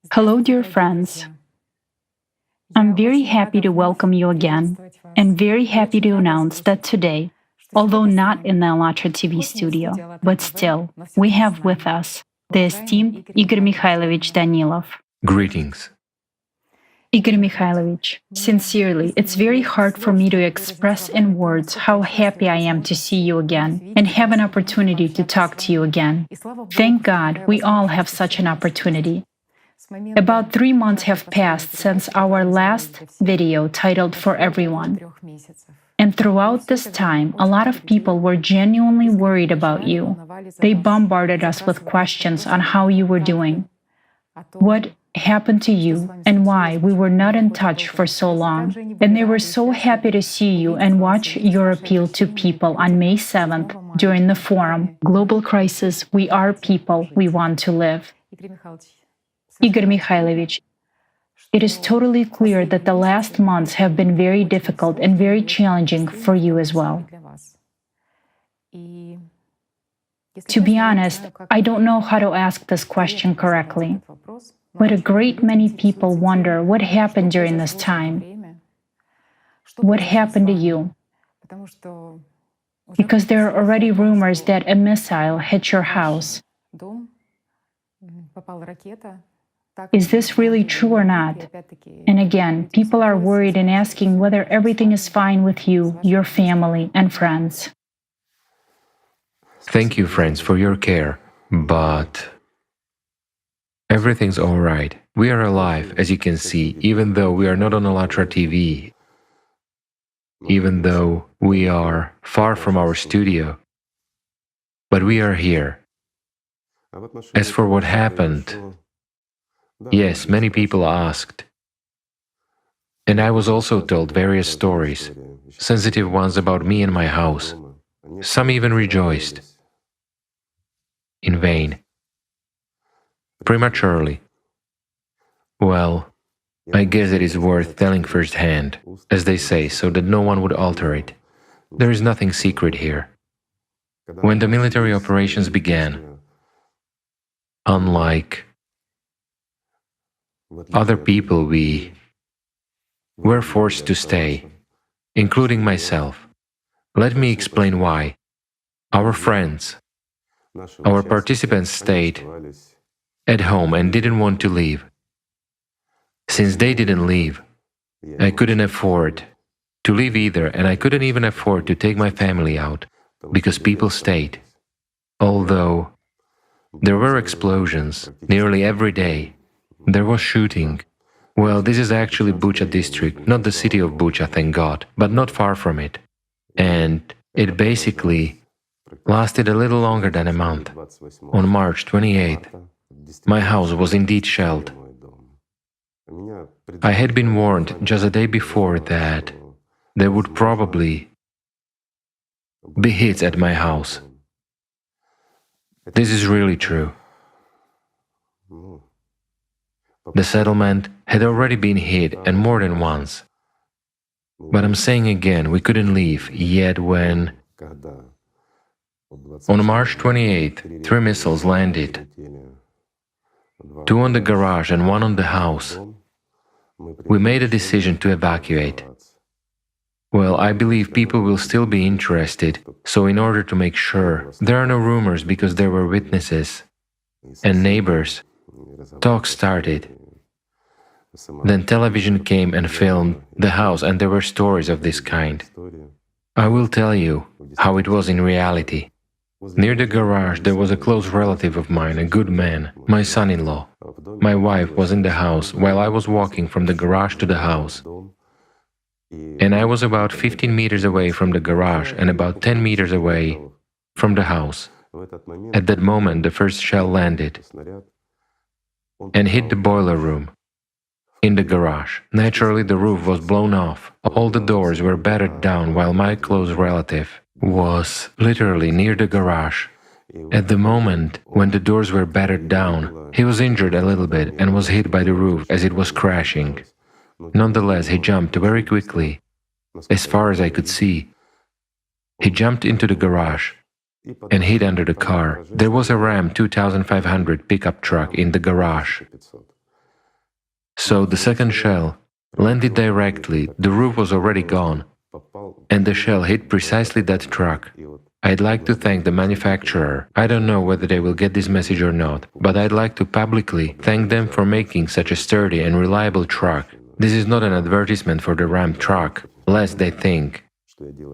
Hello, dear friends. I'm very happy to welcome you again and very happy to announce that today, although not in the Allat TV studio, but still, we have with us the esteemed Igor Mikhailovich Danilov. Greetings. Igor Mikhailovich, sincerely, it's very hard for me to express in words how happy I am to see you again and have an opportunity to talk to you again. Thank God we all have such an opportunity. About 3 months have passed since our last video titled For Everyone. And throughout this time, a lot of people were genuinely worried about you. They bombarded us with questions on how you were doing, what happened to you, and why we were not in touch for so long. And they were so happy to see you and watch your appeal to people on May 7th during the forum, Global Crisis, We Are People, We Want to Live. Igor Mikhailovich, it is totally clear that the last months have been very difficult and very challenging for you as well. To be honest, I don't know how to ask this question correctly, but a great many people wonder what happened during this time. What happened to you? Because there are already rumors that a missile hit your house. Is this really true or not? And again, people are worried and asking whether everything is fine with you, your family, and friends. Thank you, friends, for your care, but everything's all right. We are alive, as you can see, even though we are not on Allat TV, even though we are far from our studio, but we are here. As for what happened, yes, many people asked. And I was also told various stories, sensitive ones about me and my house. Some even rejoiced. In vain. Prematurely. Well, I guess it is worth telling firsthand, as they say, so that no one would alter it. There is nothing secret here. When the military operations began, unlike other people, we were forced to stay, including myself. Let me explain why. Our friends, our participants stayed at home and didn't want to leave. Since they didn't leave, I couldn't afford to leave either, and I couldn't even afford to take my family out, because people stayed. Although there were explosions nearly every day, there was shooting. Well, this is actually Bucha District, not the city of Bucha, thank God, but not far from it. And it basically lasted a little longer than a month. On March 28th, my house was indeed shelled. I had been warned just a day before that there would probably be hits at my house. This is really true. The settlement had already been hit, and more than once. But I'm saying again, we couldn't leave, yet when on March 28th, 3 missiles landed, 2 on the garage and 1 on the house, we made a decision to evacuate. Well, I believe people will still be interested, so in order to make sure, there are no rumors because there were witnesses and neighbors. Talk started. Then television came and filmed the house, and there were stories of this kind. I will tell you how it was in reality. Near the garage there was a close relative of mine, a good man, my son-in-law. My wife was in the house while I was walking from the garage to the house. And I was about 15 meters away from the garage and about 10 meters away from the house. At that moment the first shell landed and hit the boiler room in the garage. Naturally, the roof was blown off. All the doors were battered down while my close relative was literally near the garage. At the moment when the doors were battered down, he was injured a little bit and was hit by the roof as it was crashing. Nonetheless, he jumped very quickly. As far as I could see, he jumped into the garage and hid under the car. There was a Ram 2500 pickup truck in the garage. So the second shell landed directly, the roof was already gone, and the shell hit precisely that truck. I'd like to thank the manufacturer. I don't know whether they will get this message or not, but I'd like to publicly thank them for making such a sturdy and reliable truck. This is not an advertisement for the Ram truck, lest they think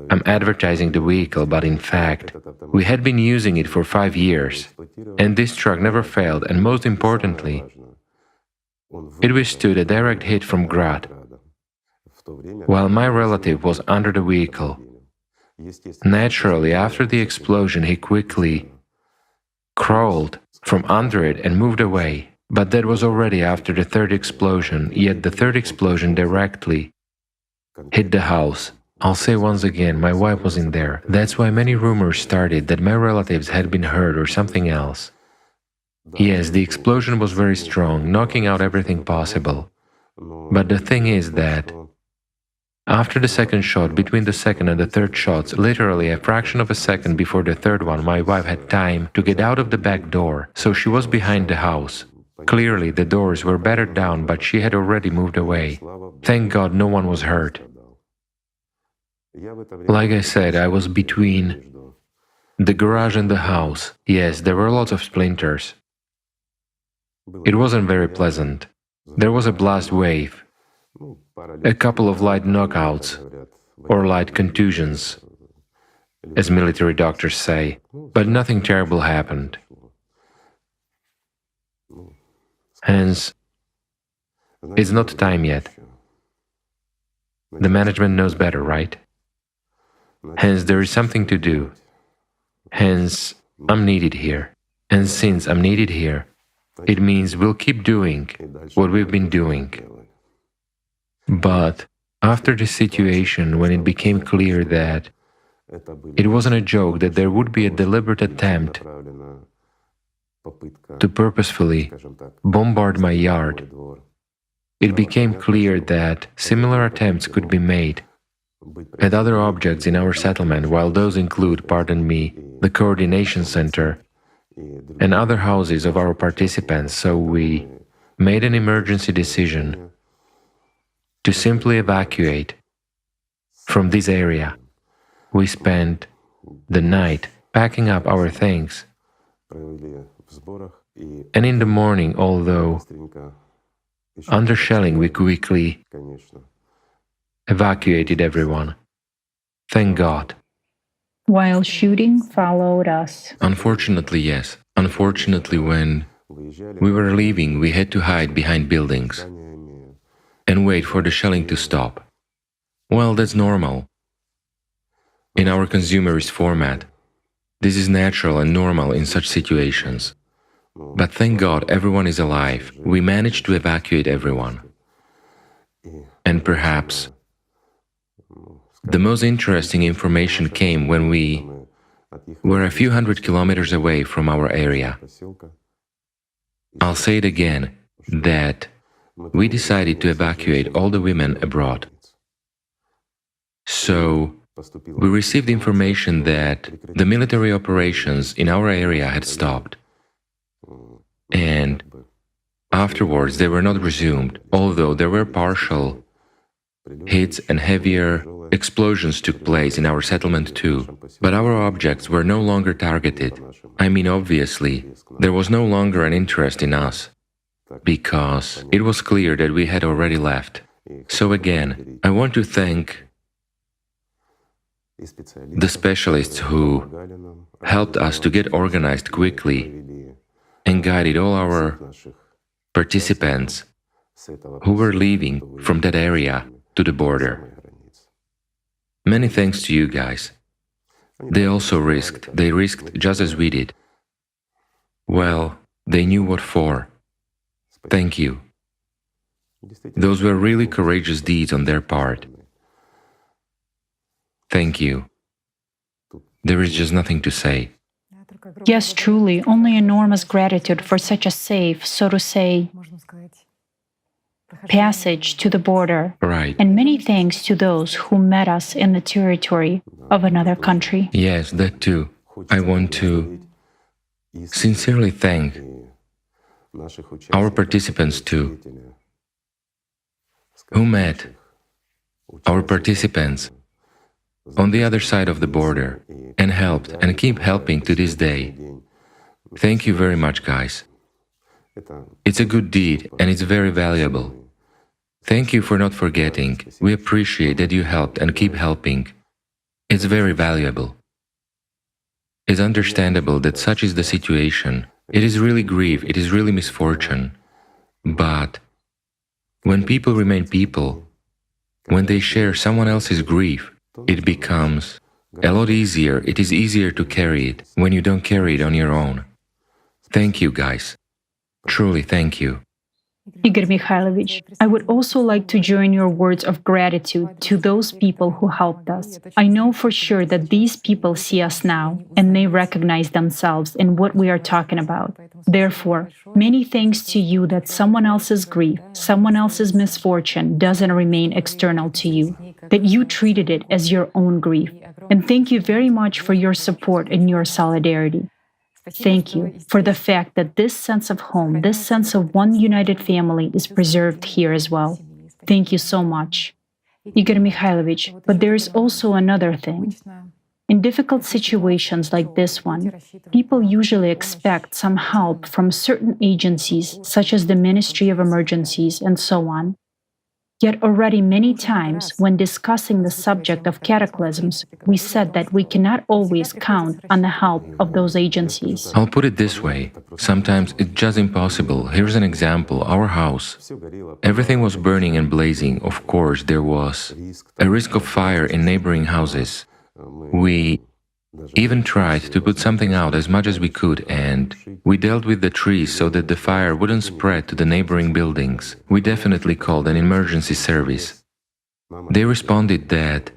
I'm advertising the vehicle, but in fact, we had been using it for 5 years, and this truck never failed, and most importantly, it withstood a direct hit from Grad, while my relative was under the vehicle. Naturally, after the explosion, he quickly crawled from under it and moved away. But that was already after the third explosion, yet the third explosion directly hit the house. I'll say once again, my wife was in there. That's why many rumors started that my relatives had been hurt or something else. Yes, the explosion was very strong, knocking out everything possible. But the thing is that after the second shot, between the second and the third shots, literally a fraction of a second before the third one, my wife had time to get out of the back door, so she was behind the house. Clearly, the doors were battered down, but she had already moved away. Thank God no one was hurt. Like I said, I was between the garage and the house. Yes, there were lots of splinters. It wasn't very pleasant. There was a blast wave, a couple of light knockouts, or light contusions, as military doctors say, but nothing terrible happened. Hence, it's not time yet. The management knows better, right? Hence, there is something to do. Hence, I'm needed here. And since I'm needed here, it means we'll keep doing what we've been doing. But after the situation, when it became clear that it wasn't a joke, that there would be a deliberate attempt to purposefully bombard my yard, it became clear that similar attempts could be made at other objects in our settlement, while those include, pardon me, the coordination center and other houses of our participants. So we made an emergency decision to simply evacuate from this area. We spent the night packing up our things, and in the morning, although under shelling, we quickly evacuated everyone. Thank God. While shooting followed us. Unfortunately, yes. Unfortunately, when we were leaving, we had to hide behind buildings and wait for the shelling to stop. Well, that's normal. In our consumerist format, this is natural and normal in such situations. But thank God everyone is alive. We managed to evacuate everyone. And perhaps the most interesting information came when we were a few hundred kilometers away from our area. I'll say it again, that we decided to evacuate all the women abroad. So we received information that the military operations in our area had stopped. And afterwards they were not resumed, although there were partial hits and heavier explosions took place in our settlement too. But our objects were no longer targeted. I mean, obviously, there was no longer an interest in us, because it was clear that we had already left. So again, I want to thank the specialists who helped us to get organized quickly and guided all our participants who were leaving from that area to the border. Many thanks to you guys. They also risked. They risked just as we did. Well, they knew what for. Thank you. Those were really courageous deeds on their part. Thank you. There is just nothing to say. Yes, truly, only enormous gratitude for such a safe, so to say, passage to the border. Right. And many thanks to those who met us in the territory of another country. Yes, that too. I want to sincerely thank our participants too. who met our participants on the other side of the border and helped and keep helping to this day. Thank you very much, guys. It's a good deed and it's very valuable. Thank you for not forgetting. We appreciate that you helped and keep helping. It's very valuable. It's understandable that such is the situation. It is really grief, it is really misfortune. But when people remain people, when they share someone else's grief, it becomes a lot easier. It is easier to carry it when you don't carry it on your own. Thank you, guys. Truly, thank you. Igor Mikhailovich, I would also like to join your words of gratitude to those people who helped us. I know for sure that these people see us now, and they recognize themselves in what we are talking about. Therefore, many thanks to you that someone else's grief, someone else's misfortune doesn't remain external to you, that you treated it as your own grief. And thank you very much for your support and your solidarity. Thank you for the fact that this sense of home, this sense of one united family is preserved here as well. Thank you so much. Igor Mikhailovich, but there is also another thing. In difficult situations like this one, people usually expect some help from certain agencies, such as the Ministry of Emergencies and so on. Yet already many times, when discussing the subject of cataclysms, we said that we cannot always count on the help of those agencies. I'll put it this way. Sometimes it's just impossible. Here's an example. Our house. Everything was burning and blazing. Of course, there was a risk of fire in neighboring houses. We even tried to put something out as much as we could, and we dealt with the trees so that the fire wouldn't spread to the neighboring buildings. We definitely called an emergency service. They responded that,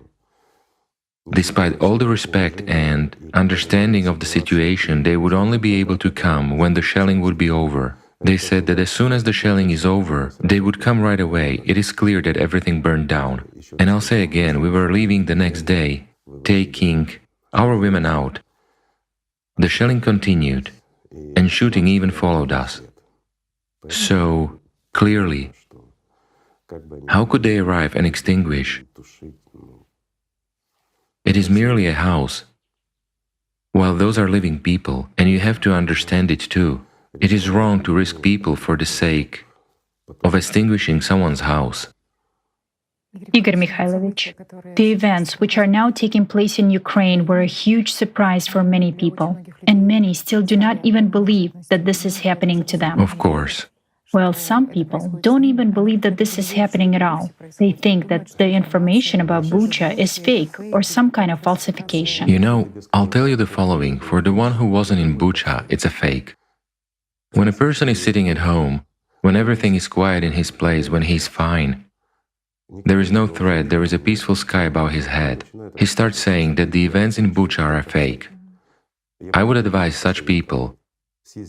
despite all the respect and understanding of the situation, they would only be able to come when the shelling would be over. They said that as soon as the shelling is over, they would come right away. It is clear that everything burned down. And I'll say again, we were leaving the next day, taking our women out. The shelling continued, and shooting even followed us. So, clearly, how could they arrive and extinguish? It is merely a house, while those are living people, and you have to understand it too. It is wrong to risk people for the sake of extinguishing someone's house. Igor Mikhailovich, the events which are now taking place in Ukraine were a huge surprise for many people, and many still do not even believe that this is happening to them. Of course. Well, some people don't even believe that this is happening at all. They think that the information about Bucha is fake or some kind of falsification. You know, I'll tell you the following. For the one who wasn't in Bucha, it's a fake. When a person is sitting at home, when everything is quiet in his place, when he's fine, there is no threat, there is a peaceful sky above his head, he starts saying that the events in Bucha are fake. I would advise such people,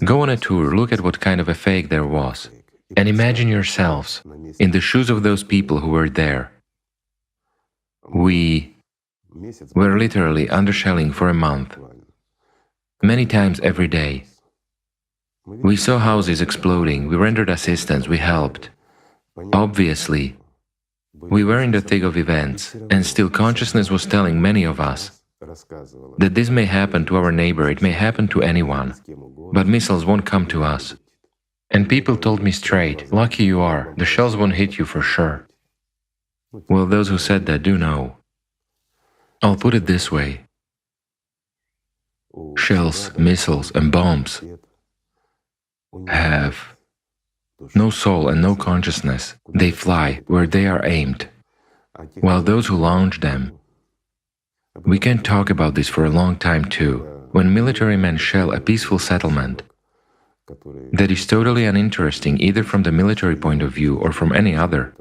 go on a tour, look at what kind of a fake there was, and imagine yourselves in the shoes of those people who were there. We were literally under shelling for a month, many times every day. We saw houses exploding, we rendered assistance, we helped. Obviously, we were in the thick of events, and still consciousness was telling many of us that this may happen to our neighbor, it may happen to anyone, but missiles won't come to us. And people told me straight, lucky you are, the shells won't hit you for sure. Well, those who said that do know. I'll put it this way. Shells, missiles and bombs have no soul and no consciousness. They fly where they are aimed, while those who launch them. We can talk about this for a long time too. When military men shell a peaceful settlement, that is totally uninteresting either from the military point of view or from any other,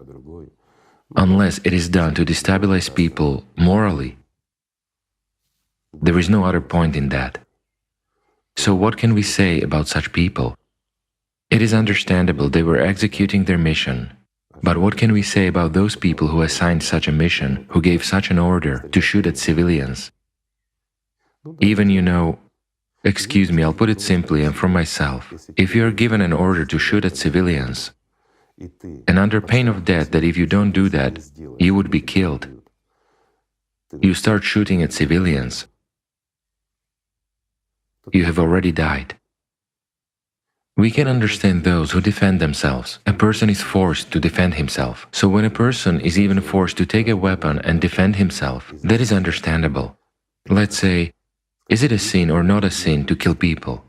unless it is done to destabilize people morally. There is no other point in that. So what can we say about such people? It is understandable they were executing their mission, but what can we say about those people who assigned such a mission, who gave such an order to shoot at civilians? Even, you know, excuse me, I'll put it simply and from myself, if you are given an order to shoot at civilians, and under pain of death that if you don't do that, you would be killed. You start shooting at civilians. You have already died. We can understand those who defend themselves. A person is forced to defend himself. So when a person is even forced to take a weapon and defend himself, that is understandable. Let's say, is it a sin or not a sin to kill people?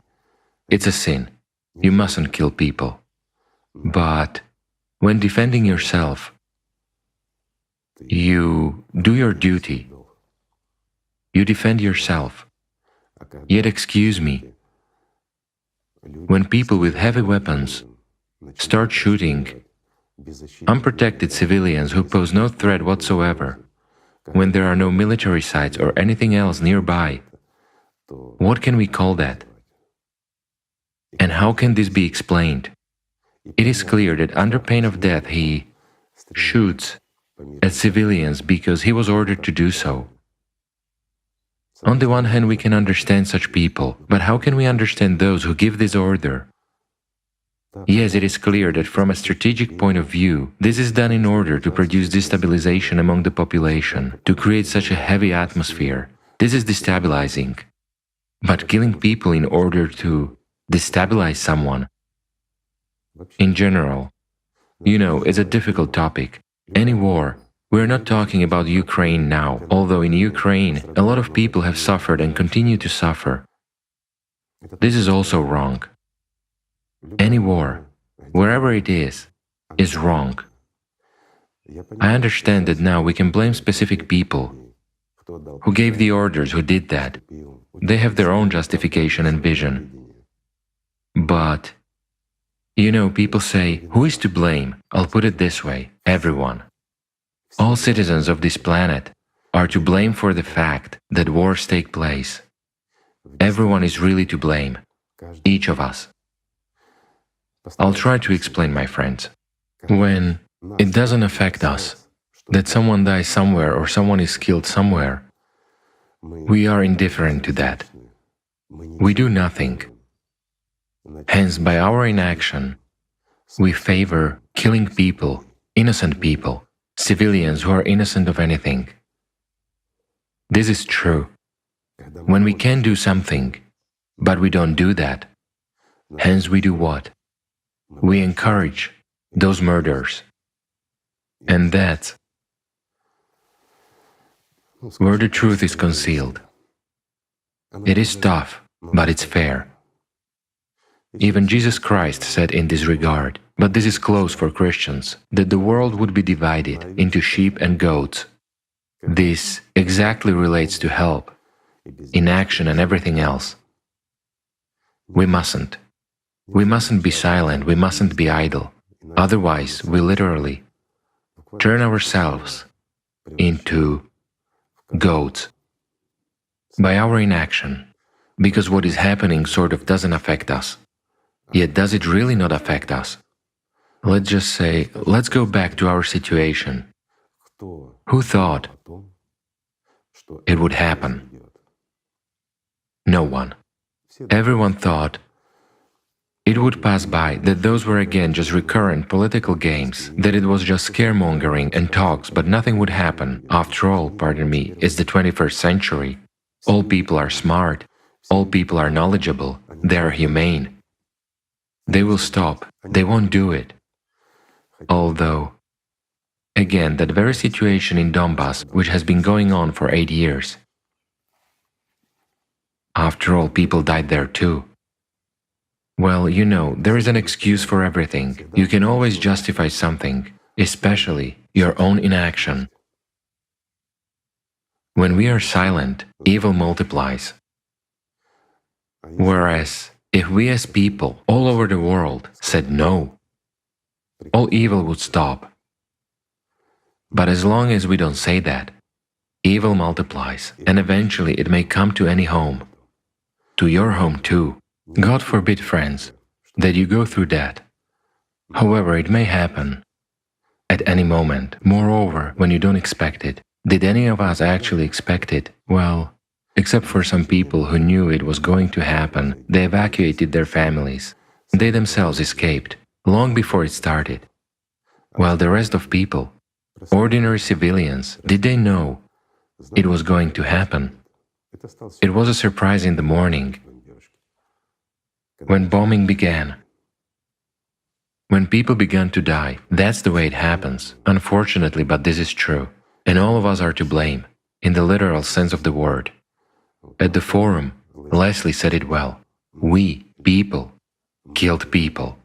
It's a sin. You mustn't kill people. But when defending yourself, you do your duty. You defend yourself. Yet excuse me, when people with heavy weapons start shooting unprotected civilians who pose no threat whatsoever, when there are no military sites or anything else nearby, what can we call that? And how can this be explained? It is clear that under pain of death he shoots at civilians because he was ordered to do so. On the one hand, we can understand such people, but how can we understand those who give this order? Yes, it is clear that from a strategic point of view, this is done in order to produce destabilization among the population, to create such a heavy atmosphere. This is destabilizing. But killing people in order to destabilize someone, in general, it's a difficult topic. Any war. We're not talking about Ukraine now, although in Ukraine a lot of people have suffered and continue to suffer. This is also wrong. Any war, wherever it is wrong. I understand that now we can blame specific people who gave the orders, who did that. They have their own justification and vision. But, people say, who is to blame? I'll put it this way, everyone. All citizens of this planet are to blame for the fact that wars take place. Everyone is really to blame, each of us. I'll try to explain, my friends. When it doesn't affect us, that someone dies somewhere or someone is killed somewhere, we are indifferent to that. We do nothing. Hence, by our inaction, we favor killing people, innocent people, civilians who are innocent of anything. This is true. When we can do something, but we don't do that, hence we do what? We encourage those murders. And that's where the truth is concealed. It is tough, but it's fair. Even Jesus Christ said in this regard, but this is close for Christians, that the world would be divided into sheep and goats. This exactly relates to help, inaction and everything else. We mustn't. We mustn't be silent, we mustn't be idle. Otherwise, we literally turn ourselves into goats by our inaction, because what is happening sort of doesn't affect us. Yet does it really not affect us? Let's just say, let's go back to our situation. Who thought it would happen? No one. Everyone thought it would pass by, that those were again just recurrent political games, that it was just scaremongering and talks, but nothing would happen. After all, pardon me, it's the 21st century. All people are smart, all people are knowledgeable, they are humane. They will stop, they won't do it. Although, again, that very situation in Donbass, which has been going on for 8 years. After all, people died there too. Well, there is an excuse for everything. You can always justify something, especially your own inaction. When we are silent, evil multiplies. Whereas, if we as people all over the world said no, all evil would stop. But as long as we don't say that, evil multiplies, and eventually it may come to any home. To your home too. God forbid, friends, that you go through that. However, it may happen at any moment, moreover, when you don't expect it. Did any of us actually expect it? Well, except for some people who knew it was going to happen, they evacuated their families. They themselves escaped, long before it started. while the rest of people, ordinary civilians, did they know it was going to happen? It was a surprise in the morning, when bombing began. When people began to die, that's the way it happens, unfortunately, but this is true. And all of us are to blame, in the literal sense of the word. At the forum, Leslie said it well. We, people, killed people.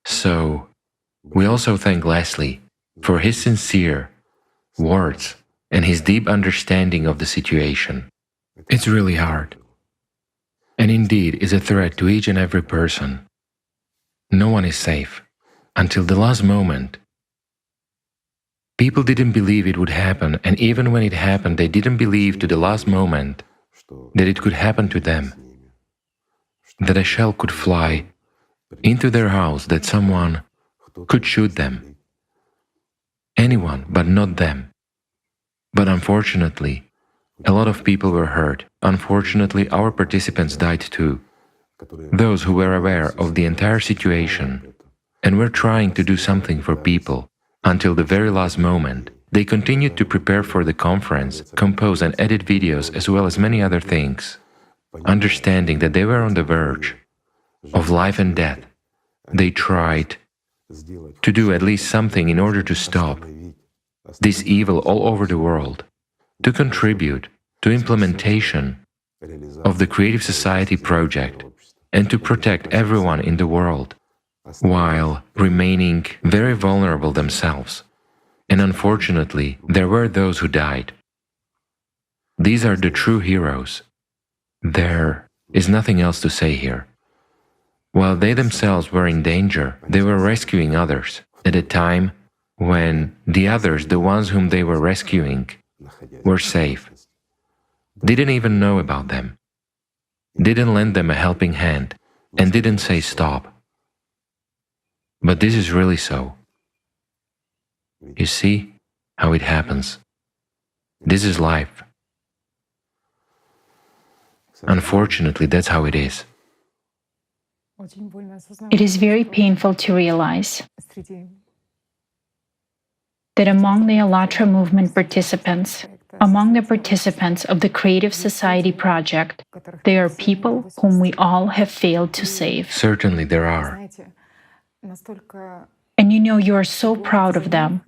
So, we also thank Leslie for his sincere words and his deep understanding of the situation. It's really hard. And indeed is a threat to each and every person. No one is safe. Until the last moment, people didn't believe it would happen, and even when it happened, they didn't believe to the last moment that it could happen to them, that a shell could fly into their house, that someone could shoot them. Anyone, but not them. But unfortunately, a lot of people were hurt. Unfortunately, our participants died too. Those who were aware of the entire situation and were trying to do something for people until the very last moment, they continued to prepare for the conference, compose and edit videos as well as many other things. Understanding that they were on the verge of life and death, they tried to do at least something in order to stop this evil all over the world, to contribute to implementation of the Creative Society project and to protect everyone in the world while remaining very vulnerable themselves. And unfortunately, there were those who died. These are the true heroes. There is nothing else to say here. While they themselves were in danger, they were rescuing others at a time when the others, the ones whom they were rescuing, were safe, didn't even know about them, didn't lend them a helping hand, and didn't say stop. But this is really so. You see how it happens. This is life. Unfortunately, that's how it is. It is very painful to realize that among the Allat movement participants, among the participants of the Creative Society project, there are people whom we all have failed to save. Certainly there are. And you know, you are so proud of them,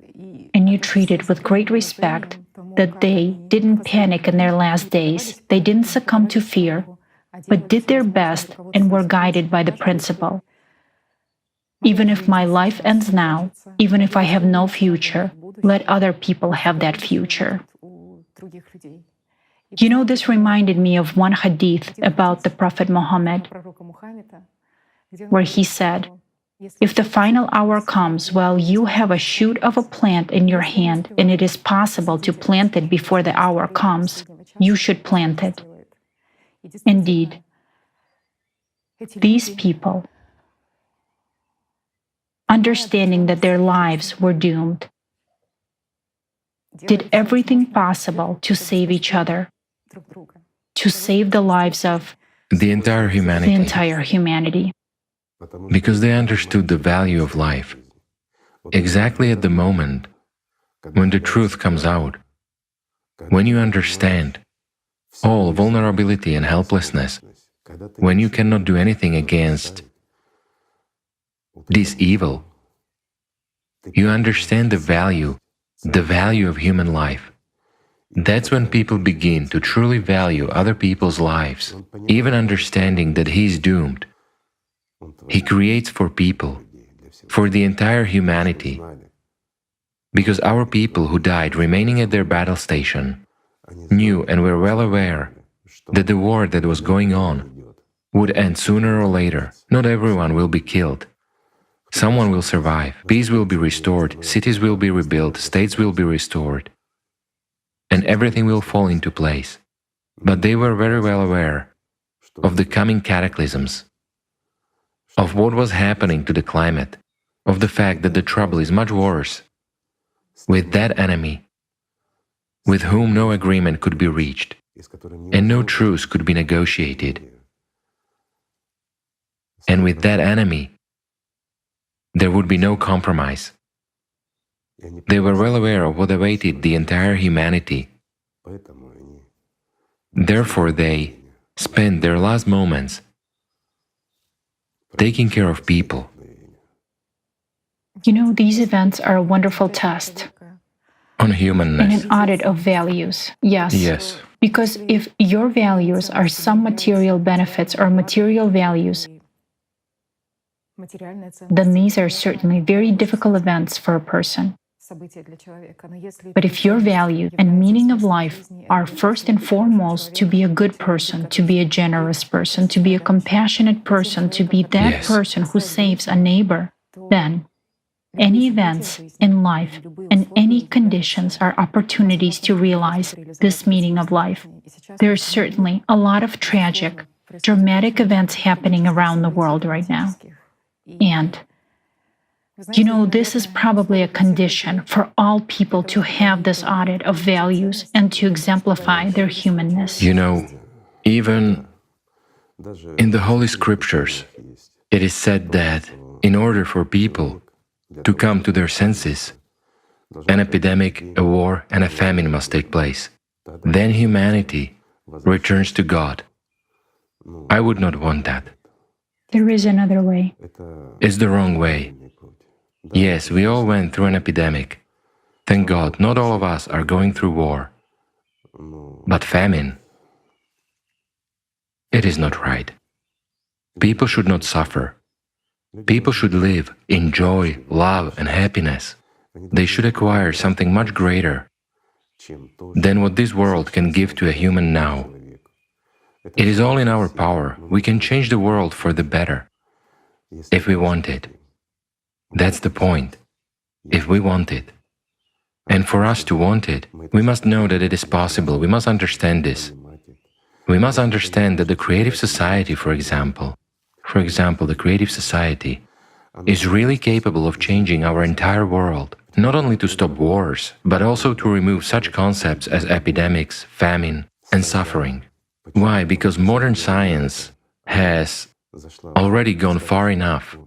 and you treat it with great respect that they didn't panic in their last days, they didn't succumb to fear, but did their best and were guided by the principle. Even if my life ends now, even if I have no future, let other people have that future. You know, this reminded me of one hadith about the Prophet Muhammad, where he said, if the final hour comes while you have a shoot of a plant in your hand and it is possible to plant it before the hour comes, you should plant it. Indeed, these people, understanding that their lives were doomed, did everything possible to save each other, to save the lives of The entire humanity. Because they understood the value of life. Exactly at the moment when the truth comes out, when you understand all vulnerability and helplessness, when you cannot do anything against this evil, you understand the value of human life. That's when people begin to truly value other people's lives, even understanding that he is doomed. He creates for people, for the entire humanity, because our people who died remaining at their battle station knew and were well aware that the war that was going on would end sooner or later. Not everyone will be killed. Someone will survive, peace will be restored, cities will be rebuilt, states will be restored, and everything will fall into place. But they were very well aware of the coming cataclysms, of what was happening to the climate, of the fact that the trouble is much worse with that enemy, with whom no agreement could be reached, and no truce could be negotiated. And with that enemy, There would be no compromise. They were well aware of what awaited the entire humanity. Therefore, they spent their last moments taking care of people. You know, these events are a wonderful test On and humanness. an audit of values. Yes. Yes. Because if your values are some material benefits or material values, then these are certainly very difficult events for a person. But if your value and meaning of life are first and foremost to be a good person, to be a generous person, to be a compassionate person, to be that Yes. person who saves a neighbor, then any events in life and any conditions are opportunities to realize this meaning of life. There are certainly a lot of tragic, dramatic events happening around the world right now. And you know, this is probably a condition for all people to have this audit of values and to exemplify their humanness. You know, even in the Holy Scriptures, it is said that in order for people to come to their senses, an epidemic, a war, and a famine must take place. Then humanity returns to God. I would not want that. There is another way. It's the wrong way. Yes, we all went through an epidemic. Thank God, not all of us are going through war. But famine, it is not right. People should not suffer. People should live in joy, love, and happiness. They should acquire something much greater than what this world can give to a human now. It is all in our power. We can change the world for the better, if we want it. That's the point, if we want it. And for us to want it, we must know that it is possible. We must understand this. We must understand that the creative society, for example, the creative society is really capable of changing our entire world, not only to stop wars, but also to remove such concepts as epidemics, famine, and suffering. Why? Because modern science has already gone far enough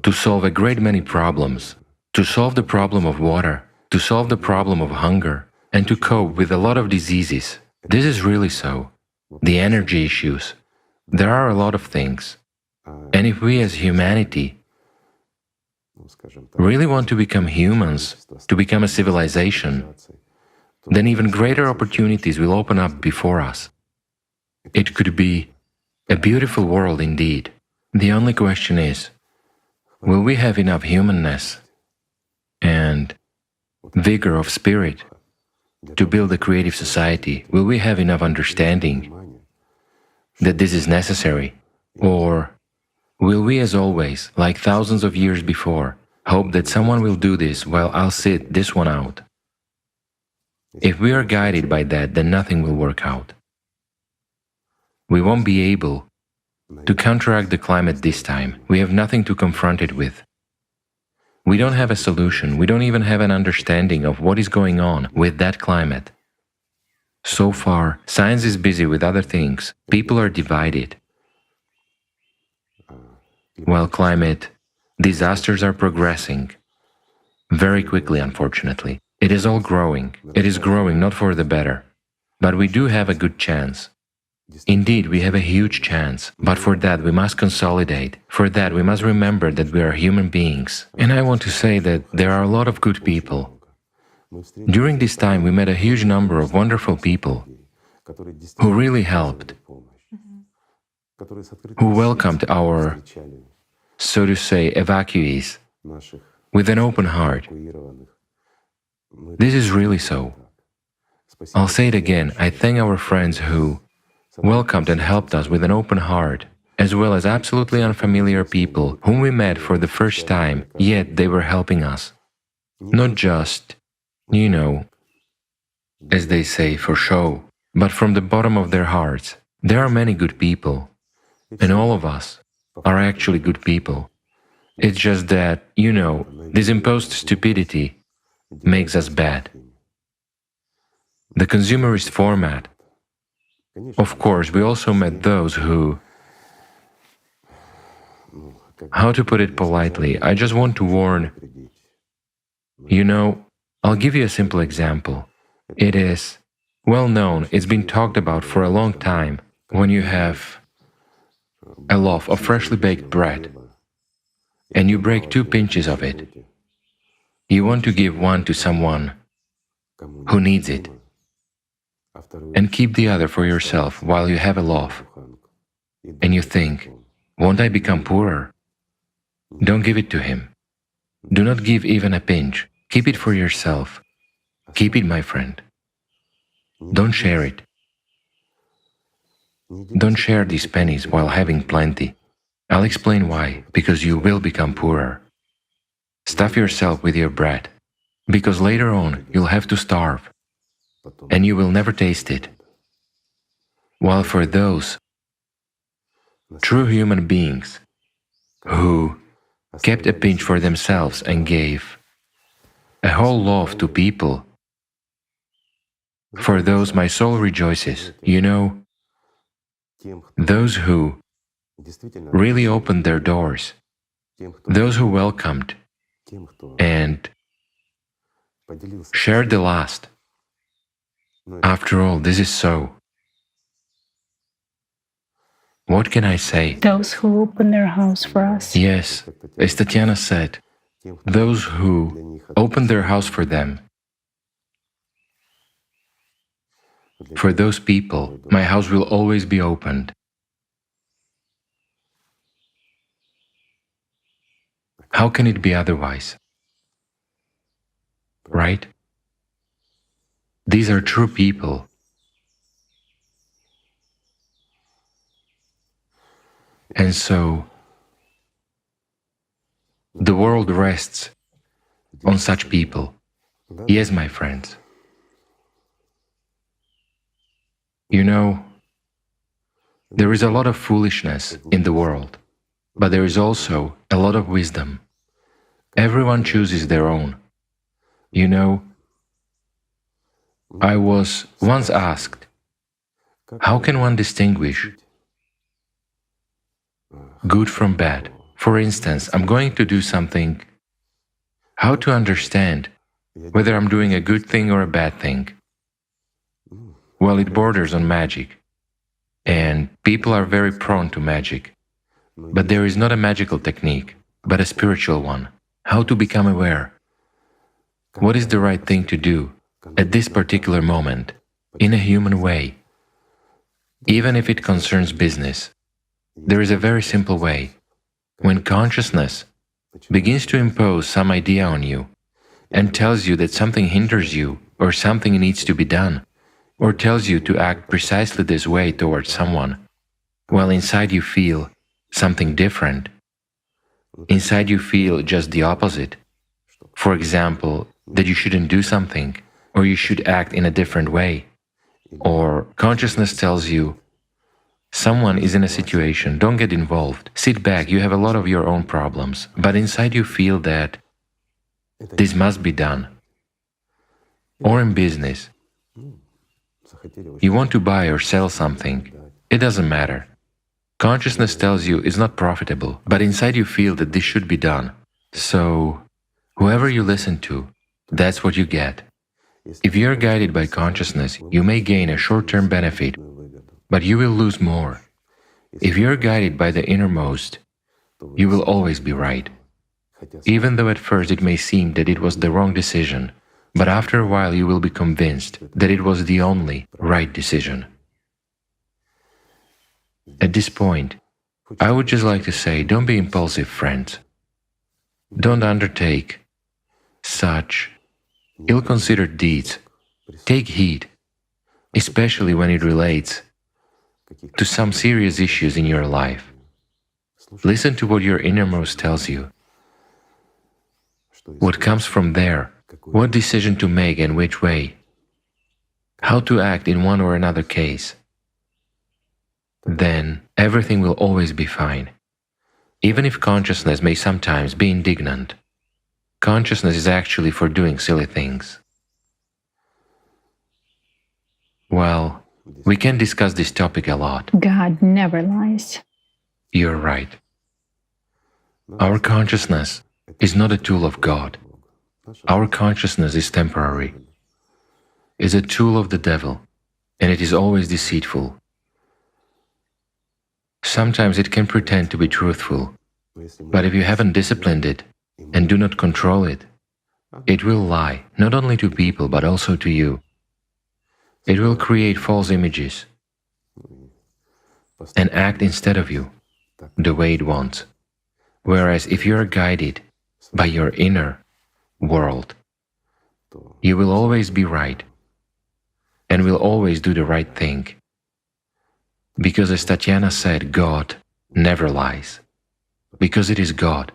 to solve a great many problems, to solve the problem of water, to solve the problem of hunger, and to cope with a lot of diseases. This is really so. The energy issues. There are a lot of things. And if we as humanity really want to become humans, to become a civilization, then even greater opportunities will open up before us. It could be a beautiful world indeed. The only question is, will we have enough humanness and vigor of spirit to build a creative society? Will we have enough understanding that this is necessary? Or will we, as always, like thousands of years before, hope that someone will do this while I'll sit this one out? If we are guided by that, then nothing will work out. We won't be able to counteract the climate this time. We have nothing to confront it with. We don't have a solution. We don't even have an understanding of what is going on with that climate. So far, science is busy with other things. People are divided. While climate disasters are progressing very quickly, unfortunately. It is all growing. It is growing not for the better. But we do have a good chance. Indeed, we have a huge chance, but for that we must consolidate. For that we must remember that we are human beings. And I want to say that there are a lot of good people. During this time we met a huge number of wonderful people who really helped, who welcomed our, so to say, evacuees with an open heart. This is really so. I'll say it again, I thank our friends who welcomed and helped us with an open heart, as well as absolutely unfamiliar people whom we met for the first time, yet they were helping us. Not just, as they say, for show, but from the bottom of their hearts. There are many good people, and all of us are actually good people. It's just that, this imposed stupidity makes us bad. The consumerist format. Of course, we also met those who How to put it politely? I just want to warn. You know, I'll give you a simple example. It is well known, it's been talked about for a long time. When you have a loaf of freshly baked bread and you break 2 pinches of it, you want to give one to someone who needs it and keep the other for yourself while you have a loaf. And you think, won't I become poorer? Don't give it to him. Do not give even a pinch. Keep it for yourself. Keep it, my friend. Don't share it. Don't share these pennies while having plenty. I'll explain why. Because you will become poorer. Stuff yourself with your bread, because later on you'll have to starve, and you will never taste it. While for those true human beings who kept a pinch for themselves and gave a whole loaf to people, for those my soul rejoices. You know, those who really opened their doors, those who welcomed and shared the last. After all, this is so. What can I say? Those who open their house for us. Yes, as Tatiana said, those who open their house for them. For those people, my house will always be opened. How can it be otherwise? Right? These are true people. And so, the world rests on such people. Yes, my friends. You know, there is a lot of foolishness in the world, but there is also a lot of wisdom. Everyone chooses their own. You know, I was once asked, how can one distinguish good from bad? For instance, I'm going to do something. How to understand whether I'm doing a good thing or a bad thing? Well, it borders on magic, and people are very prone to magic. But there is not a magical technique, but a spiritual one. How to become aware? What is the right thing to do at this particular moment, in a human way? Even if it concerns business, there is a very simple way. When consciousness begins to impose some idea on you and tells you that something hinders you or something needs to be done, or tells you to act precisely this way towards someone, while inside you feel something different. Inside you feel just the opposite. For example, that you shouldn't do something, or you should act in a different way. Or consciousness tells you, someone is in a situation, don't get involved, sit back, you have a lot of your own problems, but inside you feel that this must be done. Or in business, you want to buy or sell something, it doesn't matter. Consciousness tells you it's not profitable, but inside you feel that this should be done. So, whoever you listen to, that's what you get. If you are guided by consciousness, you may gain a short-term benefit, but you will lose more. If you are guided by the innermost, you will always be right. Even though at first it may seem that it was the wrong decision, but after a while you will be convinced that it was the only right decision. At this point, I would just like to say, don't be impulsive, friends. Don't undertake such ill-considered deeds. Take heed, especially when it relates to some serious issues in your life. Listen to what your innermost tells you. What comes from there, what decision to make and which way, how to act in one or another case. Then everything will always be fine. Even if consciousness may sometimes be indignant, consciousness is actually for doing silly things. Well, we can discuss this topic a lot. God never lies. You're right. Our consciousness is not a tool of God. Our consciousness is temporary. It's a tool of the devil, and it is always deceitful. Sometimes it can pretend to be truthful, but if you haven't disciplined it and do not control it, it will lie, not only to people but also to you. It will create false images and act instead of you, the way it wants. Whereas if you are guided by your inner world, you will always be right and will always do the right thing. Because as Tatiana said, God never lies, because it is God.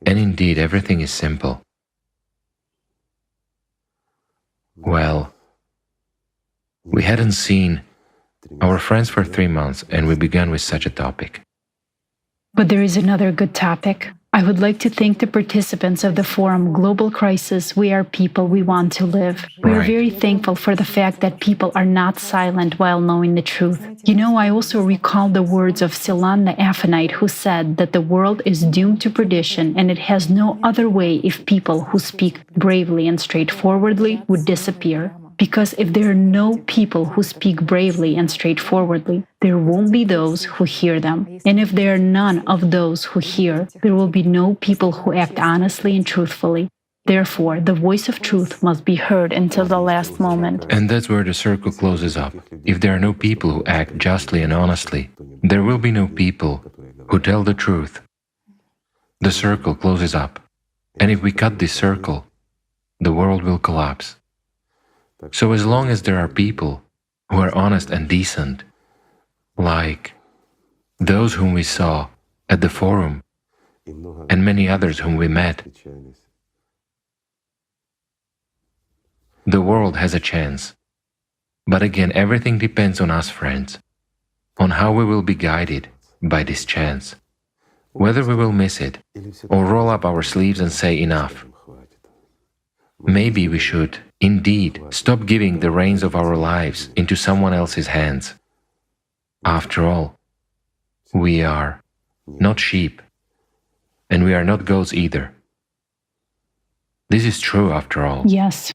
And indeed, everything is simple. Well, we hadn't seen our friends for 3 months, and we began with such a topic. But there is another good topic. I would like to thank the participants of the forum Global Crisis, We Are People, We Want to Live. We are very thankful for the fact that people are not silent while knowing the truth. You know, I also recall the words of Silan the Aphanite, who said that the world is doomed to perdition and it has no other way if people who speak bravely and straightforwardly would disappear. Because if there are no people who speak bravely and straightforwardly, there won't be those who hear them. And if there are none of those who hear, there will be no people who act honestly and truthfully. Therefore, the voice of truth must be heard until the last moment. And that's where the circle closes up. If there are no people who act justly and honestly, there will be no people who tell the truth. The circle closes up. And if we cut this circle, the world will collapse. So as long as there are people who are honest and decent, like those whom we saw at the forum and many others whom we met, the world has a chance. But again, everything depends on us, friends, on how we will be guided by this chance, whether we will miss it or roll up our sleeves and say enough. Maybe we should, indeed, stop giving the reins of our lives into someone else's hands. After all, we are not sheep, and we are not goats either. This is true after all. Yes.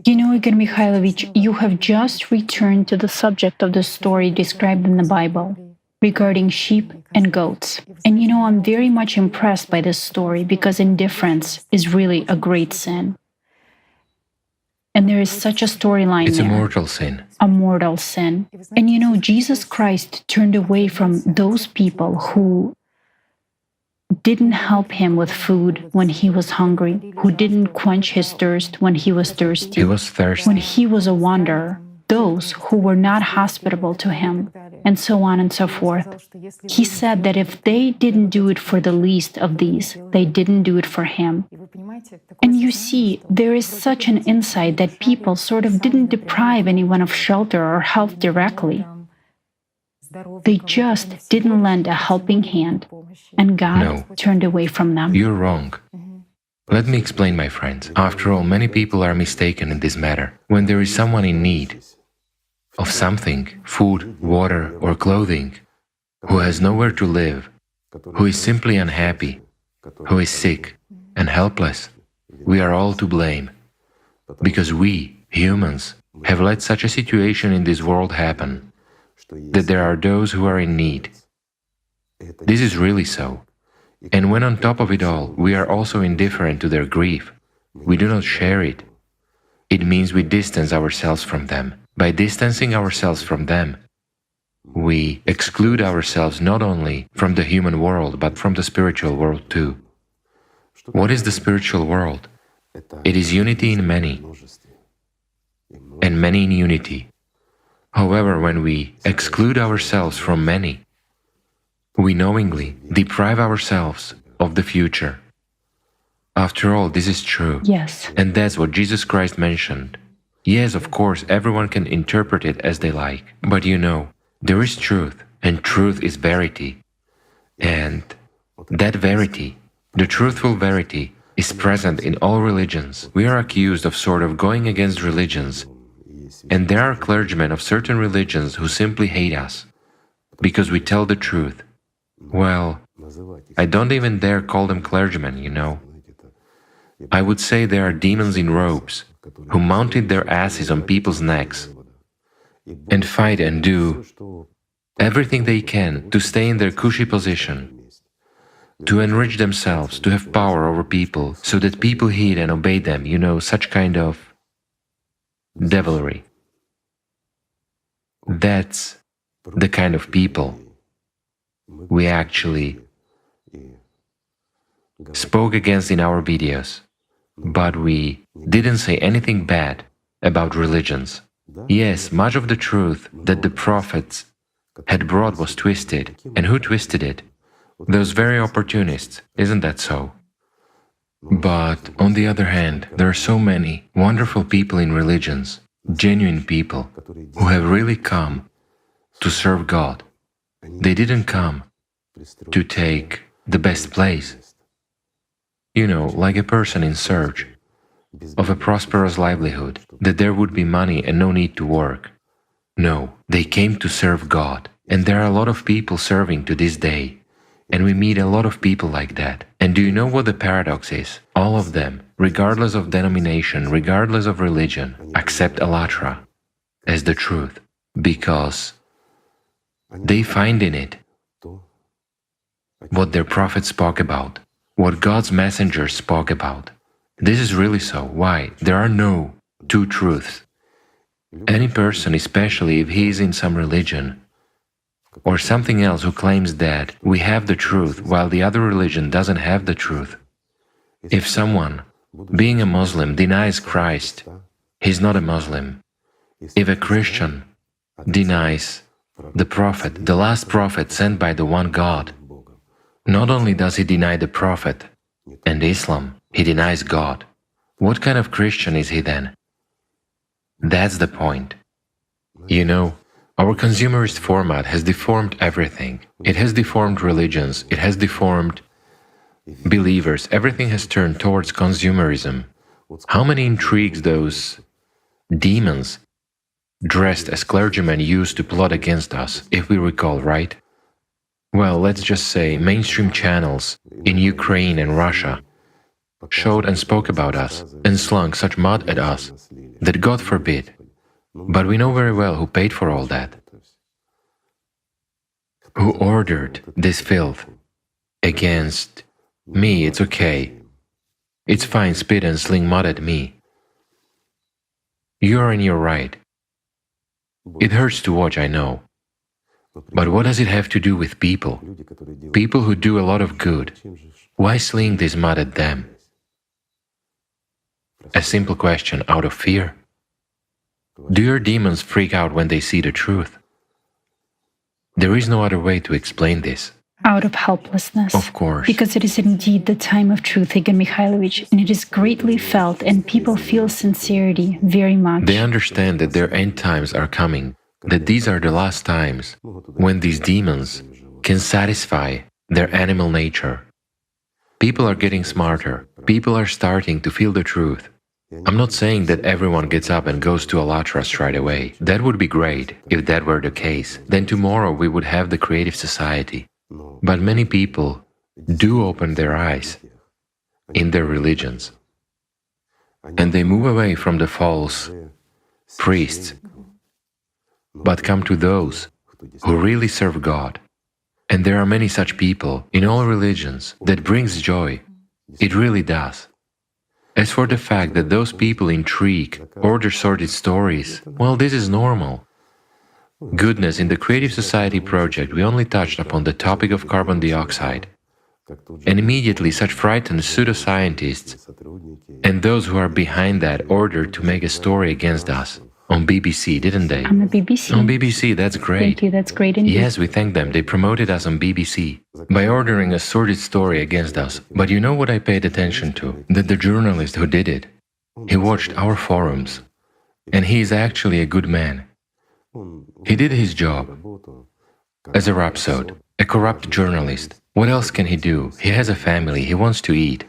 You know, Igor Mikhailovich, you have just returned to the subject of the story described in the Bible regarding sheep and goats. And you know, I'm very much impressed by this story because indifference is really a great sin. And there is such a storyline It's there. a mortal sin. A mortal sin. And you know, Jesus Christ turned away from those people who didn't help him with food when he was hungry, who didn't quench his thirst when he was thirsty. He was thirsty. When he was a wanderer, those who were not hospitable to him, and so on and so forth. He said that if they didn't do it for the least of these, they didn't do it for him. And you see, there is such an insight that people sort of didn't deprive anyone of shelter or health directly. They just didn't lend a helping hand, and God turned away from them. You're wrong. Let me explain, my friends. After all, many people are mistaken in this matter. When there is someone in need of something, food, water, or clothing, who has nowhere to live, who is simply unhappy, who is sick and helpless, we are all to blame. Because we, humans, have let such a situation in this world happen, that there are those who are in need. This is really so. And when on top of it all, we are also indifferent to their grief, we do not share it, it means we distance ourselves from them. By distancing ourselves from them, we exclude ourselves not only from the human world, but from the spiritual world too. What is the spiritual world? It is unity in many, and many in unity. However, when we exclude ourselves from many, we knowingly deprive ourselves of the future. After all, this is true. Yes. And that's what Jesus Christ mentioned. Yes, of course, everyone can interpret it as they like. But you know, there is truth, and truth is verity. And that verity, the truthful verity, is present in all religions. We are accused of sort of going against religions. And there are clergymen of certain religions who simply hate us because we tell the truth. Well, I don't even dare call them clergymen, you know. I would say they are demons in robes who mounted their asses on people's necks and fight and do everything they can to stay in their cushy position, to enrich themselves, to have power over people, so that people heed and obey them, you know, such kind of devilry. That's the kind of people we actually spoke against in our videos, but we didn't say anything bad about religions. Yes, much of the truth that the prophets had brought was twisted. And who twisted it? Those very opportunists, isn't that so? But on the other hand, there are so many wonderful people in religions, genuine people, who have really come to serve God. They didn't come to take the best place. You know, like a person in search of a prosperous livelihood, that there would be money and no need to work. No, they came to serve God. And there are a lot of people serving to this day. And we meet a lot of people like that. And do you know what the paradox is? All of them, regardless of denomination, regardless of religion, accept Allatra as the truth, because they find in it what their prophets spoke about, what God's messengers spoke about. This is really so. Why? There are no two truths. Any person, especially if he is in some religion or something else, who claims that we have the truth while the other religion doesn't have the truth. If someone, being a Muslim, denies Christ, he's not a Muslim. If a Christian denies the prophet, the last prophet sent by the one God, not only does he deny the prophet and Islam, he denies God. What kind of Christian is he then? That's the point. You know, our consumerist format has deformed everything. It has deformed religions, it has deformed believers, everything has turned towards consumerism. How many intrigues those demons dressed as clergymen used to plot against us, if we recall, right? Well, let's just say mainstream channels in Ukraine and Russia showed and spoke about us and slung such mud at us that God forbid. But we know very well who paid for all that, who ordered this filth against me. It's okay. It's fine, spit and sling mud at me. You're in your right. It hurts to watch, I know. But what does it have to do with people? People who do a lot of good. Why sling this mud at them? A simple question, out of fear? Do your demons freak out when they see the truth? There is no other way to explain this. Out of helplessness. Of course. Because it is indeed the time of truth, Igor Mikhailovich, and it is greatly felt, and people feel sincerity very much. They understand that their end times are coming, that these are the last times when these demons can satisfy their animal nature. People are getting smarter. People are starting to feel the truth. I'm not saying that everyone gets up and goes to Allatra right away. That would be great if that were the case. Then tomorrow we would have the creative society. But many people do open their eyes in their religions, and they move away from the false priests, but come to those who really serve God. And there are many such people in all religions that brings joy. It really does. As for the fact that those people intrigue, order sordid stories, well, this is normal. Goodness, in the Creative Society project, we only touched upon the topic of carbon dioxide. And immediately such frightened pseudoscientists and those who are behind that ordered to make a story against us. On BBC, didn't they? On the BBC. On BBC, that's great. Thank you, that's great indeed. Yes, we thank them. They promoted us on BBC by ordering a sordid story against us. But you know what I paid attention to? That the journalist who did it, he watched our forums. And he is actually a good man. He did his job as a rhapsode, a corrupt journalist. What else can he do? He has a family, he wants to eat.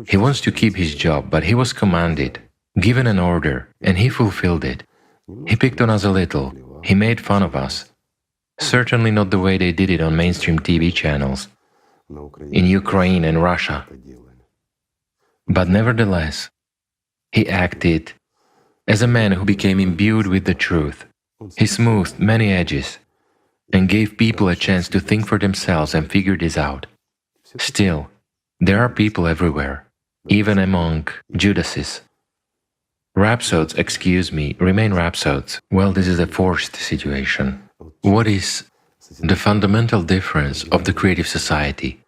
He wants to keep his job, but he was commanded, given an order, and he fulfilled it. He picked on us a little, he made fun of us. Certainly not the way they did it on mainstream TV channels. in Ukraine and Russia. But nevertheless, he acted as a man who became imbued with the truth. He smoothed many edges and gave people a chance to think for themselves and figure this out. Still, there are people everywhere, even among Judases. Rhapsodes, excuse me, remain rhapsodes. Well, this is a forced situation. What is the fundamental difference of the creative society?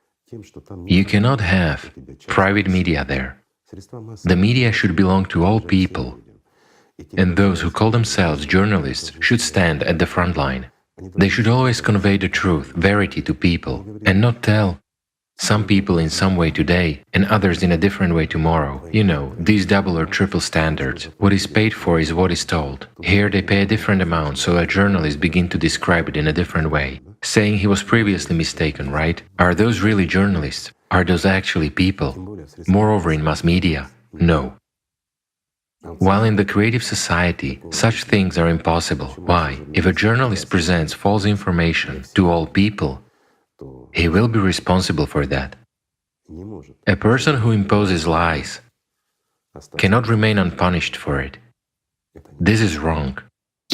You cannot have private media there. The media should belong to all people, and those who call themselves journalists should stand at the front line. They should always convey the truth, verity to people, and not tell some people in some way today and others in a different way tomorrow. You know, these double or triple standards. What is paid for is what is told. Here they pay a different amount, so a journalist begin to describe it in a different way, saying he was previously mistaken, right? Are those really journalists? Are those actually people? Moreover, in mass media, no. While in the creative society, such things are impossible. Why? If a journalist presents false information to all people, he will be responsible for that. A person who imposes lies cannot remain unpunished for it. This is wrong.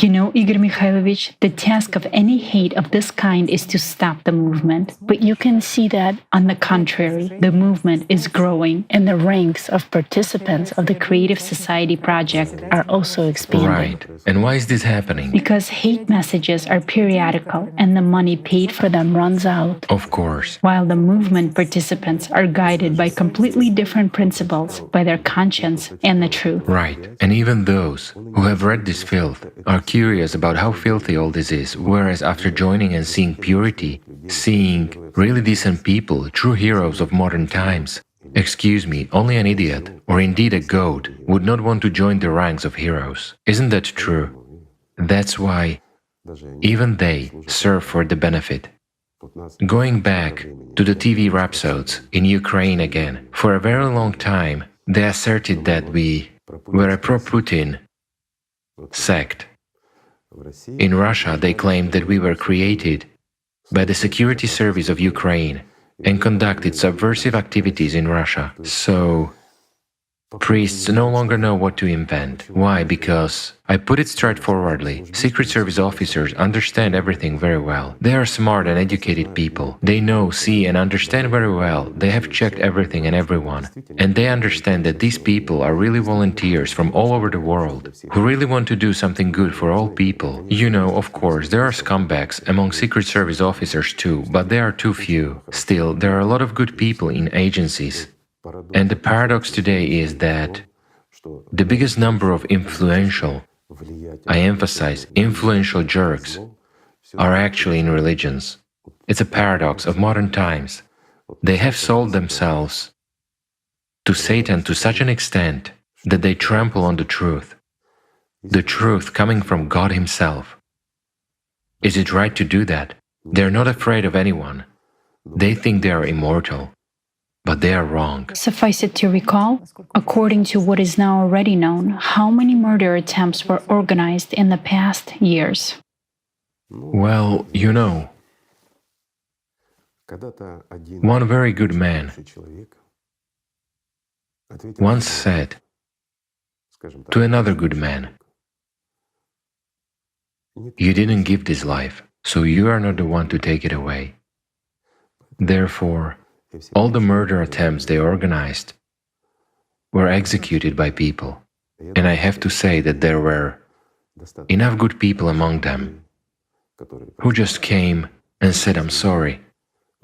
You know, Igor Mikhailovich, the task of any hate of this kind is to stop the movement. But you can see that, on the contrary, the movement is growing and the ranks of participants of the Creative Society project are also expanding. Right. And why is this happening? Because hate messages are periodical and the money paid for them runs out. Of course. While the movement participants are guided by completely different principles, by their conscience and the truth. Right. And even those who have read this filth are curious about how filthy all this is, whereas after joining and seeing purity, seeing really decent people, true heroes of modern times, excuse me, only an idiot, or indeed a goat, would not want to join the ranks of heroes. Isn't that true? That's why even they serve for the benefit. Going back to the TV rhapsodes in Ukraine again, for a very long time, they asserted that we were a pro-Putin sect. In Russia, they claimed that we were created by the security service of Ukraine and conducted subversive activities in Russia. So, priests no longer know what to invent. Why? Because, I put it straightforwardly, Secret Service officers understand everything very well. They are smart and educated people. They know, see and understand very well. They have checked everything and everyone. And they understand that these people are really volunteers from all over the world, who really want to do something good for all people. You know, of course, there are scumbags among Secret Service officers too, but they are too few. Still, there are a lot of good people in agencies. And the paradox today is that the biggest number of influential, I emphasize, influential jerks are actually in religions. It's a paradox of modern times. They have sold themselves to Satan to such an extent that they trample on the truth coming from God Himself. Is it right to do that? They're not afraid of anyone. They think they are immortal. But they are wrong. Suffice it to recall, according to what is now already known, how many murder attempts were organized in the past years? Well, you know, one very good man once said to another good man, "You didn't give this life, so you are not the one to take it away." Therefore, all the murder attempts they organized were executed by people. And I have to say that there were enough good people among them who just came and said, "I'm sorry.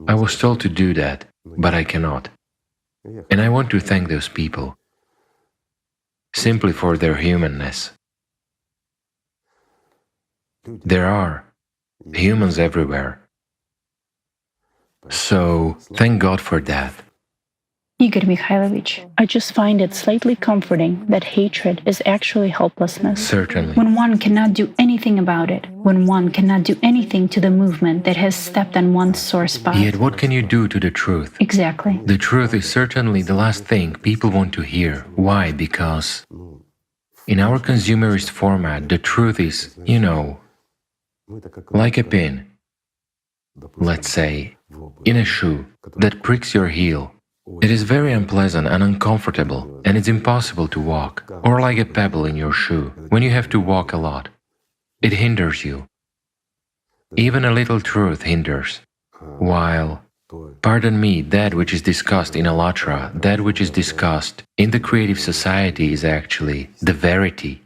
I was told to do that, but I cannot." And I want to thank those people simply for their humanness. There are humans everywhere. So, thank God for that. Igor Mikhailovich, I just find it slightly comforting that hatred is actually helplessness. Certainly. When one cannot do anything about it, when one cannot do anything to the movement that has stepped on one's sore spot. Yet what can you do to the truth? Exactly. The truth is certainly the last thing people want to hear. Why? Because in our consumerist format, the truth is, you know, like a pin. Let's say, in a shoe that pricks your heel. It is very unpleasant and uncomfortable, and it's impossible to walk, or like a pebble in your shoe, when you have to walk a lot. It hinders you. Even a little truth hinders, while, pardon me, that which is discussed in Allatra, that which is discussed in the creative society is actually the verity.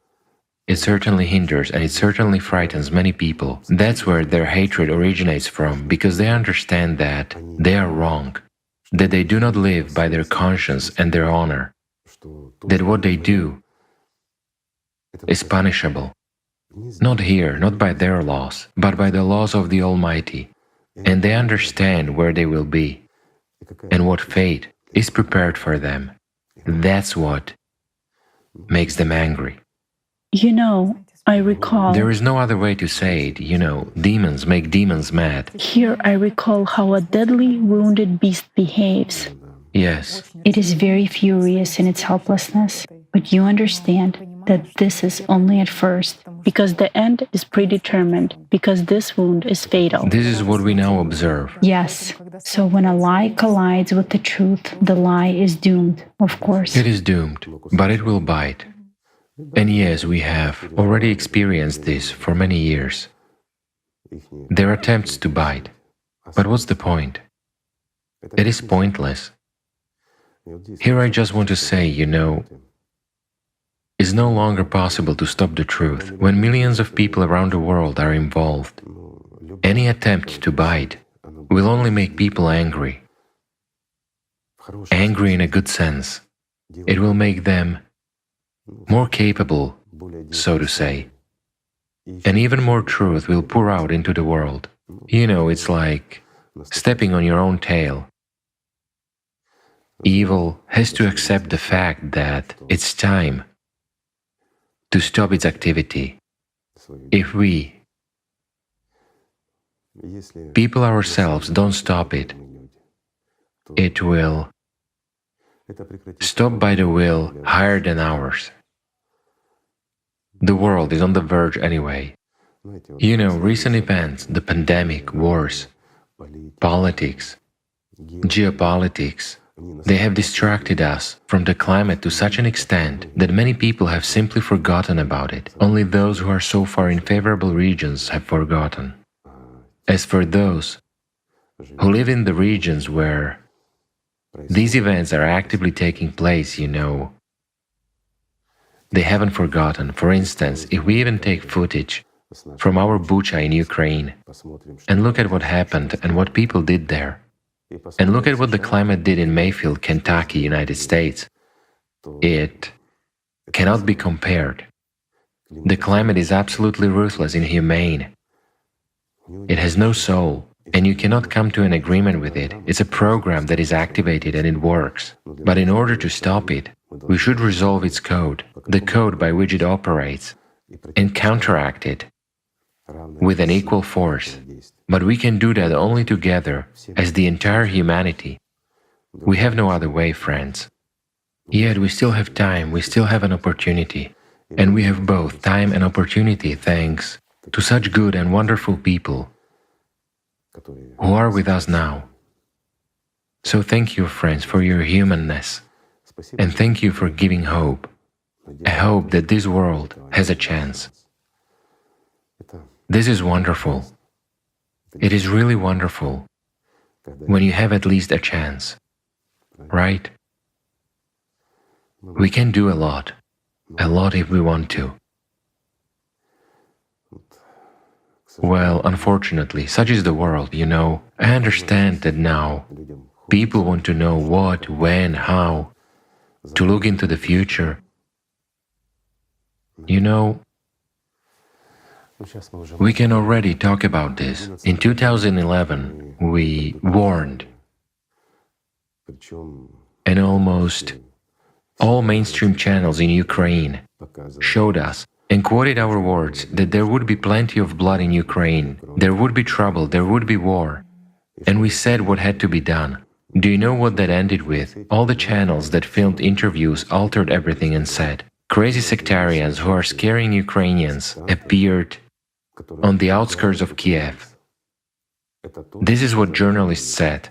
It certainly hinders and it certainly frightens many people. That's where their hatred originates from, because they understand that they are wrong, that they do not live by their conscience and their honor, that what they do is punishable. Not here, not by their laws, but by the laws of the Almighty. And they understand where they will be and what fate is prepared for them. That's what makes them angry. You know, I recall... There is no other way to say it, you know, demons make demons mad. Here I recall how a deadly wounded beast behaves. Yes. It is very furious in its helplessness, but you understand that this is only at first, because the end is predetermined, because this wound is fatal. This is what we now observe. Yes. So when a lie collides with the truth, the lie is doomed, of course. It is doomed, but it will bite. And yes, we have already experienced this for many years. Their attempts to bite. But what's the point? It is pointless. Here I just want to say, you know, it's no longer possible to stop the truth when millions of people around the world are involved. Any attempt to bite will only make people angry. Angry in a good sense. It will make them more capable, so to say. And even more truth will pour out into the world. You know, it's like stepping on your own tail. Evil has to accept the fact that it's time to stop its activity. If we, people ourselves, don't stop it, it will stop by the will higher than ours. The world is on the verge anyway. You know, recent events, the pandemic, wars, politics, geopolitics, they have distracted us from the climate to such an extent that many people have simply forgotten about it. Only those who are so far in favorable regions have forgotten. As for those who live in the regions where these events are actively taking place, you know, they haven't forgotten. For instance, if we even take footage from our Bucha in Ukraine and look at what happened and what people did there, and look at what the climate did in Mayfield, Kentucky, United States, it cannot be compared. The climate is absolutely ruthless, inhumane. It has no soul, and you cannot come to an agreement with it. It's a program that is activated and it works. But in order to stop it, we should resolve its code, the code by which it operates, and counteract it with an equal force. But we can do that only together, as the entire humanity. We have no other way, friends. Yet we still have time, we still have an opportunity. And we have both time and opportunity thanks to such good and wonderful people who are with us now. So thank you, friends, for your humanness. And thank you for giving hope. A hope that this world has a chance. This is wonderful. It is really wonderful when you have at least a chance, right? We can do a lot if we want to. Well, unfortunately, such is the world, you know. I understand that now people want to know what, when, how, to look into the future. You know, we can already talk about this. In 2011, we warned, and almost all mainstream channels in Ukraine showed us and quoted our words that there would be plenty of blood in Ukraine, there would be trouble, there would be war. And we said what had to be done. Do you know what that ended with? All the channels that filmed interviews altered everything and said, crazy sectarians who are scaring Ukrainians appeared on the outskirts of Kiev. This is what journalists said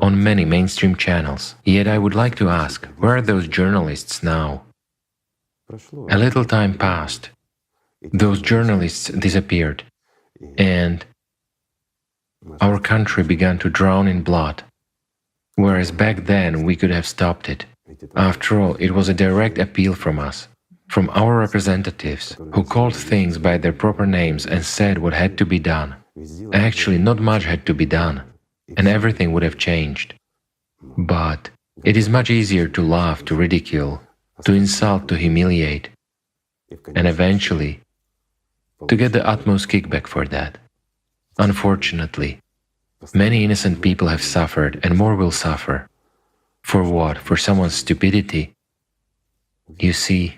on many mainstream channels. Yet I would like to ask, where are those journalists now? A little time passed. Those journalists disappeared, and our country began to drown in blood, whereas back then we could have stopped it. After all, it was a direct appeal from us, from our representatives, who called things by their proper names and said what had to be done. Actually, not much had to be done, and everything would have changed. But it is much easier to laugh, to ridicule, to insult, to humiliate, and eventually to get the utmost kickback for that. Unfortunately, many innocent people have suffered, and more will suffer. For what? For someone's stupidity? You see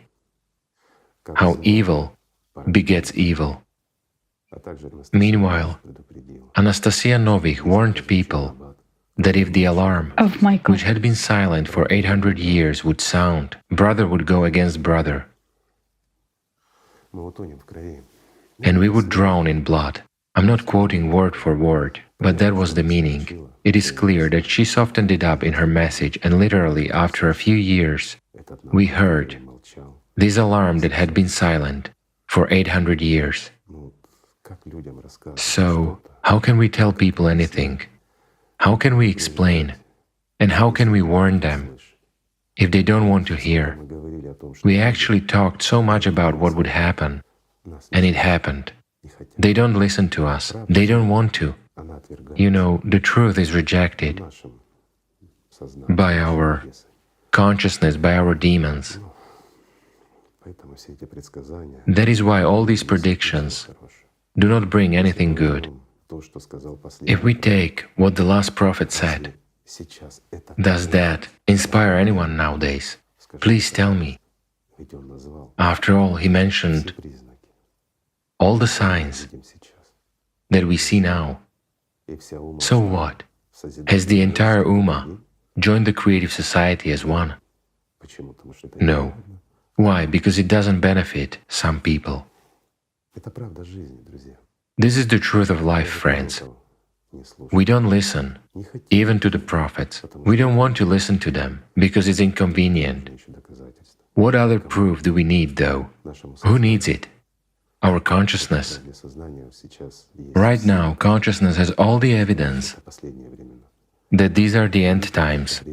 how evil begets evil. Meanwhile, Anastasia Novik warned people that if the alarm, Of Michael. which had been silent for 800 years, would sound, brother would go against brother, and we would drown in blood. I'm not quoting word for word, but that was the meaning. It is clear that she softened it up in her message, and literally after a few years, we heard this alarm that had been silent for 800 years. So, how can we tell people anything? How can we explain? And how can we warn them if they don't want to hear? We actually talked so much about what would happen, and it happened. They don't listen to us. They don't want to. You know, the truth is rejected by our consciousness, by our demons. That is why all these predictions do not bring anything good. If we take what the last prophet said, does that inspire anyone nowadays? Please tell me. After all, he mentioned all the signs that we see now. So what? Has the entire Ummah joined the creative society as one? No. Why? Because it doesn't benefit some people. This is the truth of life, friends. We don't listen, even to the prophets. We don't want to listen to them, because it's inconvenient. What other proof do we need, though? Who needs it? Our consciousness. Right now, consciousness has all the evidence that these are the end times,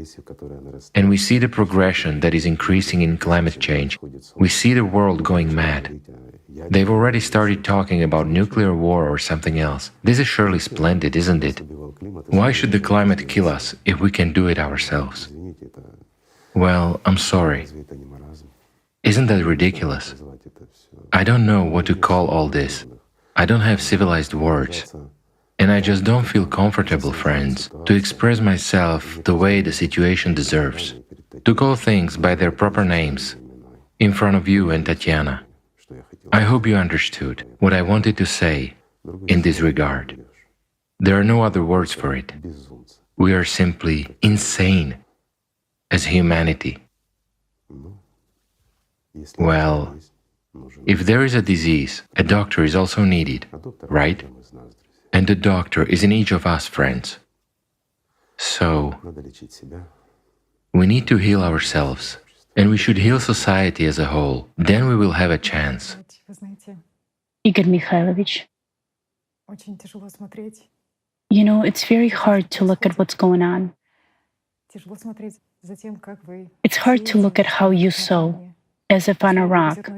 and we see the progression that is increasing in climate change. We see the world going mad. They've already started talking about nuclear war or something else. This is surely splendid, isn't it? Why should the climate kill us if we can do it ourselves? Well, I'm sorry. Isn't that ridiculous? I don't know what to call all this. I don't have civilized words. And I just don't feel comfortable, friends, to express myself the way the situation deserves. To call things by their proper names, in front of you and Tatiana. I hope you understood what I wanted to say in this regard. There are no other words for it. We are simply insane as humanity. Well, if there is a disease, a doctor is also needed, right? And the doctor is in each of us, friends. So, we need to heal ourselves, and we should heal society as a whole. Then we will have a chance. Igor Mikhailovich, you know, it's very hard to look at what's going on. It's hard to look at how you sow, as if on a rock.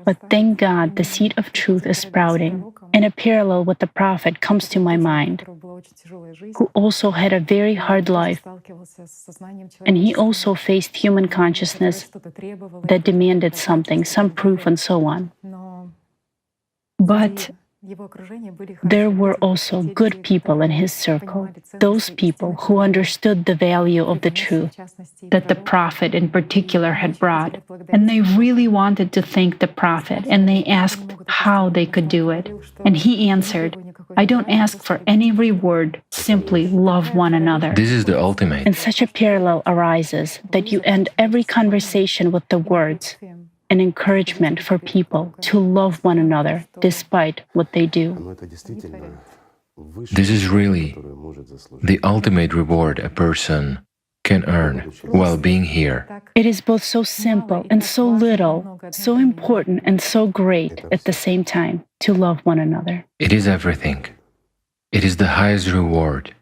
But thank God the seed of truth is sprouting. And a parallel with the prophet comes to my mind, who also had a very hard life. And he also faced human consciousness that demanded something, some proof and so on. But there were also good people in his circle, those people who understood the value of the truth that the prophet in particular had brought. And they really wanted to thank the prophet, and they asked how they could do it. And he answered, I don't ask for any reward, simply love one another. This is the ultimate. And such a parallel arises that you end every conversation with the words, an encouragement for people to love one another despite what they do. This is really the ultimate reward a person can earn while being here. It is both so simple and so little, so important and so great at the same time to love one another. It is everything. It is the highest reward.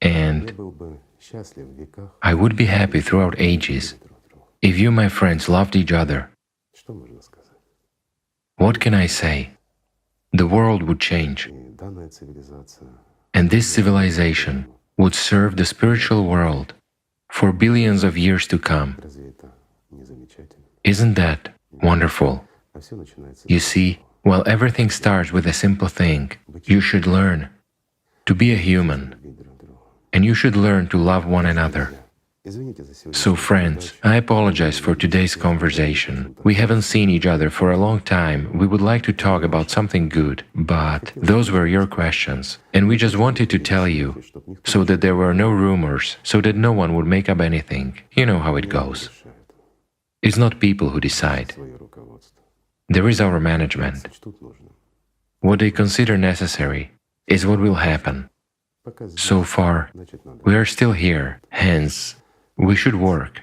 And I would be happy throughout ages if you, my friends, loved each other. What can I say? The world would change. And this civilization would serve the spiritual world for billions of years to come. Isn't that wonderful? You see, while everything starts with a simple thing, you should learn to be a human, and you should learn to love one another. So friends, I apologize for today's conversation. We haven't seen each other for a long time. We would like to talk about something good, but those were your questions. And we just wanted to tell you, so that there were no rumors, so that no one would make up anything. You know how it goes. It's not people who decide. There is our management. What they consider necessary is what will happen. So far, we are still here, hence, we should work,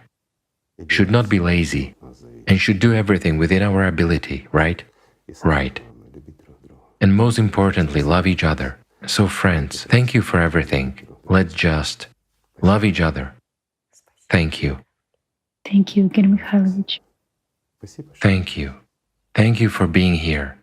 should not be lazy, and should do everything within our ability, right? Right. And most importantly, love each other. So friends, thank you for everything. Let's just love each other. Thank you. Thank you, Igor Mikhailovich. Thank you. Thank you for being here.